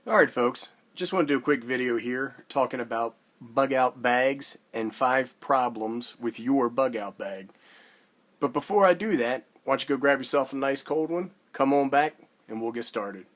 Alright folks, just want to do a quick video here talking about bug out bags and 5 problems with your bug out bag. But before I do that, why don't you go grab yourself a nice cold one, come on back, and we'll get started.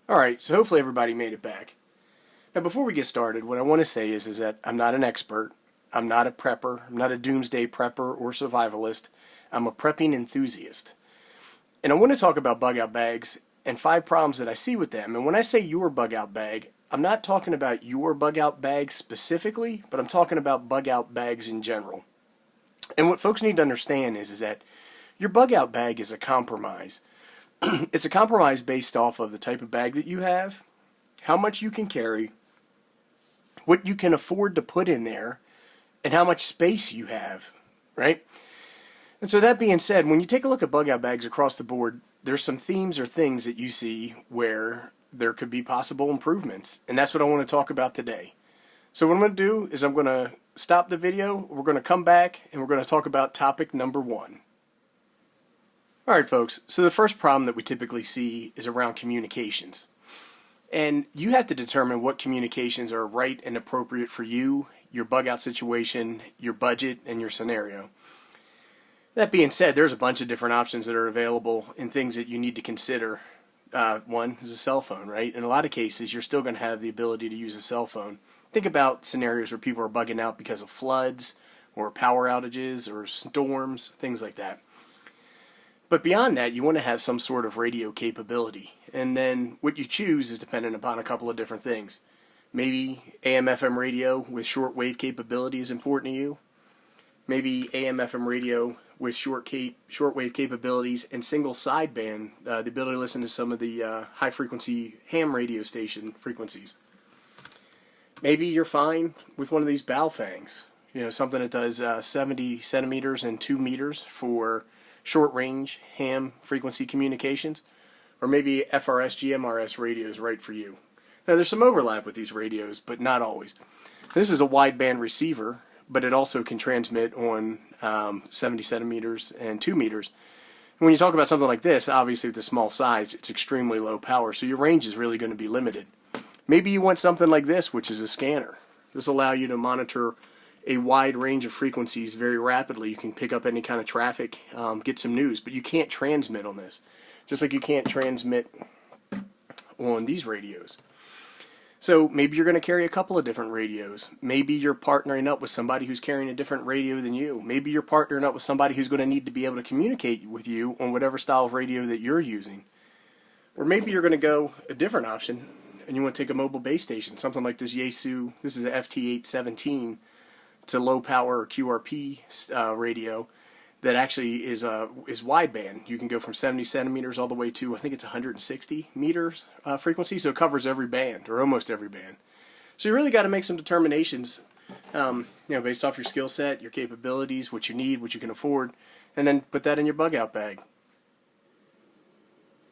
Alright, so hopefully everybody made it back. Now before we get started, what I want to say is that I'm not an expert, I'm not a prepper, I'm not a doomsday prepper or survivalist, I'm a prepping enthusiast. And I want to talk about bug out bags and 5 problems that I see with them. And when I say your bug out bag, I'm not talking about your bug out bag specifically, but I'm talking about bug out bags in general. And what folks need to understand is that your bug out bag is a compromise. It's a compromise based off of the type of bag that you have, how much you can carry, what you can afford to put in there, and how much space you have, right? And so that being said, when you take a look at bug out bags across the board, there's some themes or things that you see where there could be possible improvements, and that's what I want to talk about today. So what I'm going to do is I'm going to stop the video, we're going to come back, and we're going to talk about topic number 1. Alright folks, so the first problem that we typically see is around communications. And you have to determine what communications are right and appropriate for you, your bug out situation, your budget, and your scenario. That being said, there's a bunch of different options that are available and things that you need to consider. One is a cell phone, right? In a lot of cases, you're still going to have the ability to use a cell phone. Think about scenarios where people are bugging out because of floods or power outages or storms, things like that. But beyond that, you want to have some sort of radio capability. And then what you choose is dependent upon a couple of different things. Maybe AM/FM radio with shortwave capability is important to you. Maybe AM/FM radio with shortwave capabilities and single sideband, the ability to listen to some of the high-frequency ham radio station frequencies. Maybe you're fine with one of these Baofangs, something that does 70 centimeters and 2 meters for short-range ham frequency communications, or maybe FRS GMRS radio is right for you. Now there's some overlap with these radios, but not always. This is a wideband receiver, but it also can transmit on 70 centimeters and 2 meters. And when you talk about something like this, obviously with the small size, it's extremely low power, so your range is really going to be limited. Maybe you want something like this, which is a scanner. This will allow you to monitor a wide range of frequencies very rapidly. You can pick up any kind of traffic, get some news, but you can't transmit on this. Just like you can't transmit on these radios. So maybe you're going to carry a couple of different radios. Maybe you're partnering up with somebody who's carrying a different radio than you. Maybe you're partnering up with somebody who's going to need to be able to communicate with you on whatever style of radio that you're using. Or maybe you're going to go a different option and you want to take a mobile base station, something like this Yaesu. This is an FT817. It's a low power QRP radio that actually is wideband. You can go from 70 centimeters all the way to, I think it's 160 meters frequency, so it covers every band, or almost every band. So you really got to make some determinations, based off your skill set, your capabilities, what you need, what you can afford, and then put that in your bug out bag.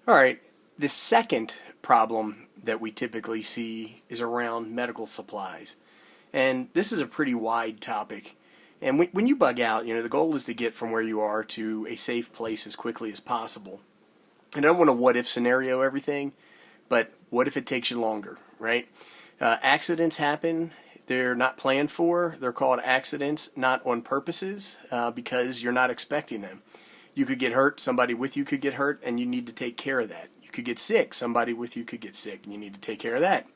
Alright, the second problem that we typically see is around medical supplies. And this is a pretty wide topic. And when you bug out, the goal is to get from where you are to a safe place as quickly as possible. And I don't want to what-if scenario everything, but what if it takes you longer, right? Accidents happen. They're not planned for. They're called accidents, not on purposes, because you're not expecting them. You could get hurt. Somebody with you could get hurt, and you need to take care of that. You could get sick. Somebody with you could get sick, and you need to take care of that.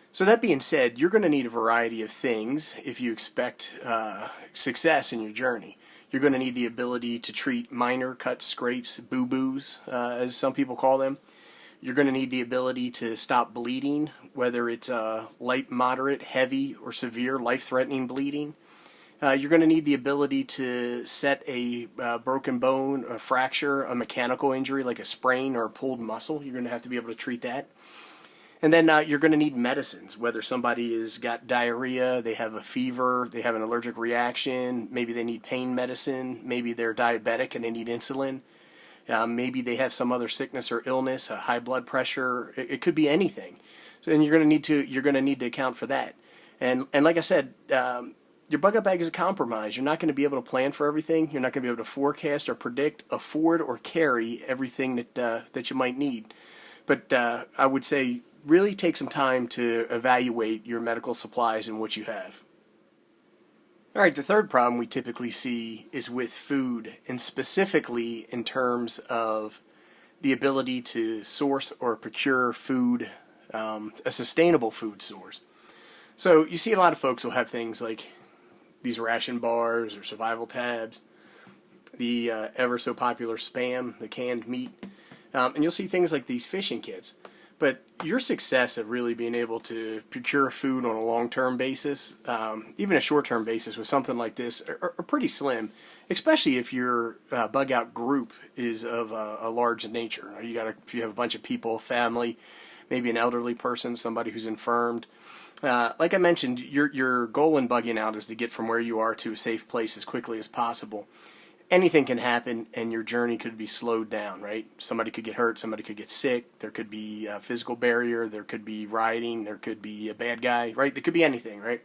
So that being said, you're going to need a variety of things if you expect success in your journey. You're going to need the ability to treat minor cuts, scrapes, boo-boos, as some people call them. You're going to need the ability to stop bleeding, whether it's light, moderate, heavy, or severe life-threatening bleeding. You're going to need the ability to set a broken bone, a fracture, a mechanical injury like a sprain or a pulled muscle. You're going to have to be able to treat that. And then you're going to need medicines, whether somebody has got diarrhea, they have a fever, they have an allergic reaction, maybe they need pain medicine, maybe they're diabetic and they need insulin, maybe they have some other sickness or illness, high blood pressure. It could be anything. So, and you're going to need to account for that. And like I said, your bug out bag is a compromise. You're not going to be able to plan for everything. You're not going to be able to forecast or predict, afford, or carry everything that you might need. But I would say really take some time to evaluate your medical supplies and what you have. All right, the third problem we typically see is with food, and specifically in terms of the ability to source or procure food, a sustainable food source. So you see a lot of folks will have things like these ration bars or survival tabs, the ever so popular Spam, the canned meat, and you'll see things like these fishing kits. But your success of really being able to procure food on a long-term basis, even a short-term basis with something like this, are pretty slim, especially if your bug out group is of a large nature. If you have a bunch of people, family, maybe an elderly person, somebody who's infirmed. Like I mentioned, your goal in bugging out is to get from where you are to a safe place as quickly as possible. Anything can happen, and your journey could be slowed down, right? Somebody could get hurt, somebody could get sick, there could be a physical barrier, there could be rioting, there could be a bad guy, right? There could be anything, right?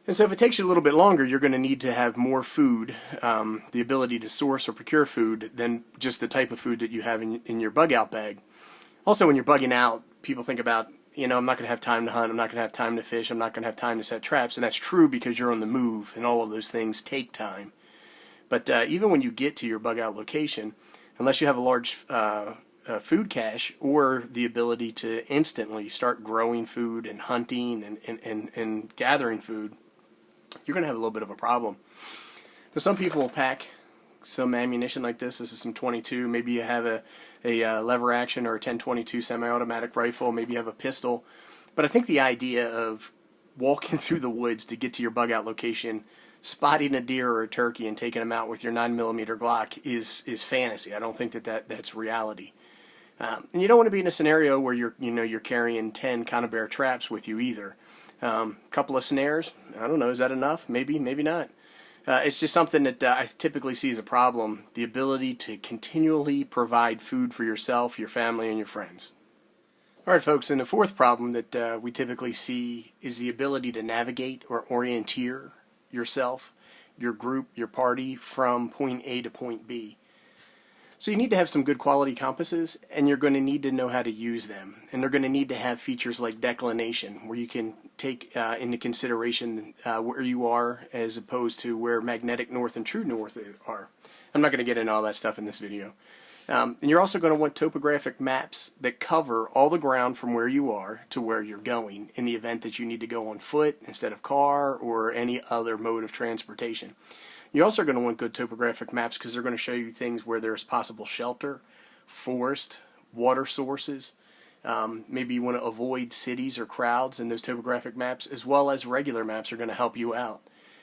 And so if it takes you a little bit longer, you're going to need to have more food, the ability to source or procure food than just the type of food that you have in your bug out bag. Also, when you're bugging out, people think about, I'm not going to have time to hunt, I'm not going to have time to fish, I'm not going to have time to set traps, and that's true because you're on the move, and all of those things take time. But even when you get to your bug out location, unless you have a large food cache or the ability to instantly start growing food and hunting and gathering food, you're going to have a little bit of a problem. Now, some people will pack some ammunition like this. This is some 22. Maybe you have a lever action or a 10-22 semi-automatic rifle. Maybe you have a pistol. But I think the idea of walking through the woods to get to your bug out location, spotting a deer or a turkey and taking them out with your 9mm Glock is fantasy. I don't think that's reality. And you don't want to be in a scenario where you're carrying 10 conibear traps with you either. Couple of snares, I don't know, is that enough? Maybe not. It's just something that I typically see as a problem, the ability to continually provide food for yourself, your family, and your friends. All right, folks, and the fourth problem that we typically see is the ability to navigate or orienteer yourself, your group, your party from point A to point B. So you need to have some good quality compasses, and you're going to need to know how to use them. And they're going to need to have features like declination, where you can take into consideration where you are as opposed to where magnetic north and true north are. I'm not going to get into all that stuff in this video. And you're also going to want topographic maps that cover all the ground from where you are to where you're going in the event that you need to go on foot instead of car or any other mode of transportation. You're also going to want good topographic maps because they're going to show you things where there's possible shelter, forest, water sources. Maybe you want to avoid cities or crowds, and those topographic maps, as well as regular maps, are going to help you out.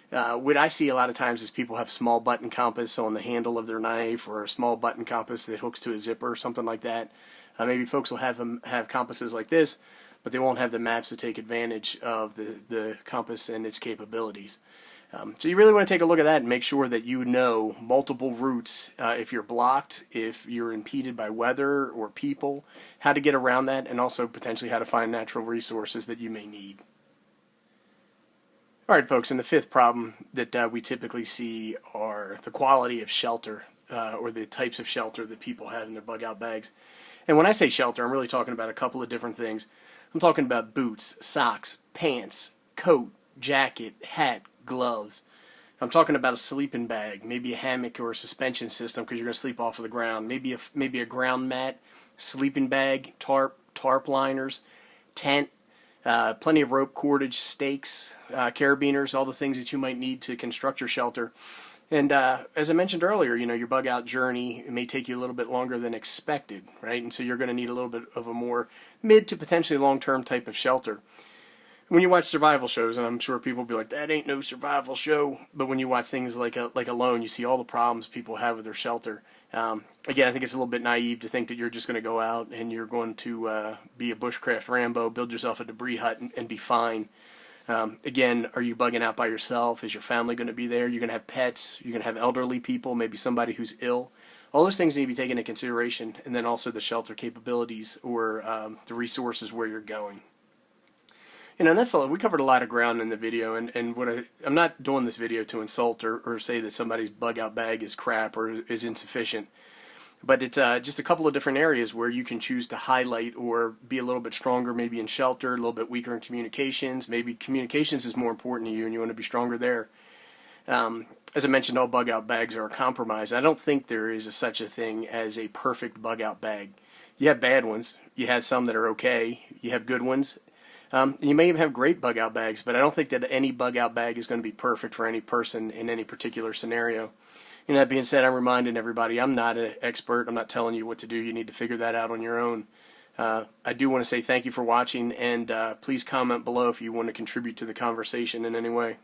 What I see a lot of times is people have small button compass on the handle of their knife, or a small button compass that hooks to a zipper or something like that. Maybe folks will have compasses like this, but they won't have the maps to take advantage of the compass and its capabilities. So you really want to take a look at that and make sure that you know multiple routes if you're blocked, if you're impeded by weather or people, how to get around that, and also potentially how to find natural resources that you may need. All right, folks, and the fifth problem that we typically see are the quality of shelter or the types of shelter that people have in their bug out bags. And when I say shelter, I'm really talking about a couple of different things. I'm talking about boots, socks, pants, coat, jacket, hat, gloves. I'm talking about a sleeping bag, maybe a hammock or a suspension system because you're going to sleep off of the ground. Maybe a ground mat, sleeping bag, tarp liners, tent, plenty of rope, cordage, stakes, carabiners, all the things that you might need to construct your shelter. And as I mentioned earlier, your bug out journey may take you a little bit longer than expected, right? And so you're going to need a little bit of a more mid to potentially long-term type of shelter. When you watch survival shows, and I'm sure people will be like, that ain't no survival show, but when you watch things like Alone, you see all the problems people have with their shelter. Again, I think it's a little bit naive to think that you're just going to go out and you're going to be a bushcraft Rambo, build yourself a debris hut, and be fine. Again, are you bugging out by yourself? Is your family going to be there? You're going to have pets. You're going to have elderly people, maybe somebody who's ill. All those things need to be taken into consideration, and then also the shelter capabilities or the resources where you're going. And that's we covered a lot of ground in the video, and I'm not doing this video to insult or say that somebody's bug out bag is crap or is insufficient, but it's just a couple of different areas where you can choose to highlight or be a little bit stronger, maybe in shelter, a little bit weaker in communications. Maybe communications is more important to you and you want to be stronger there. As I mentioned, all bug out bags are a compromise. I don't think there is such a thing as a perfect bug out bag. You have bad ones. You have some that are okay. You have good ones. You may even have great bug out bags, but I don't think that any bug out bag is going to be perfect for any person in any particular scenario. That being said, I'm reminding everybody I'm not an expert. I'm not telling you what to do. You need to figure that out on your own. I do want to say thank you for watching, and please comment below if you want to contribute to the conversation in any way.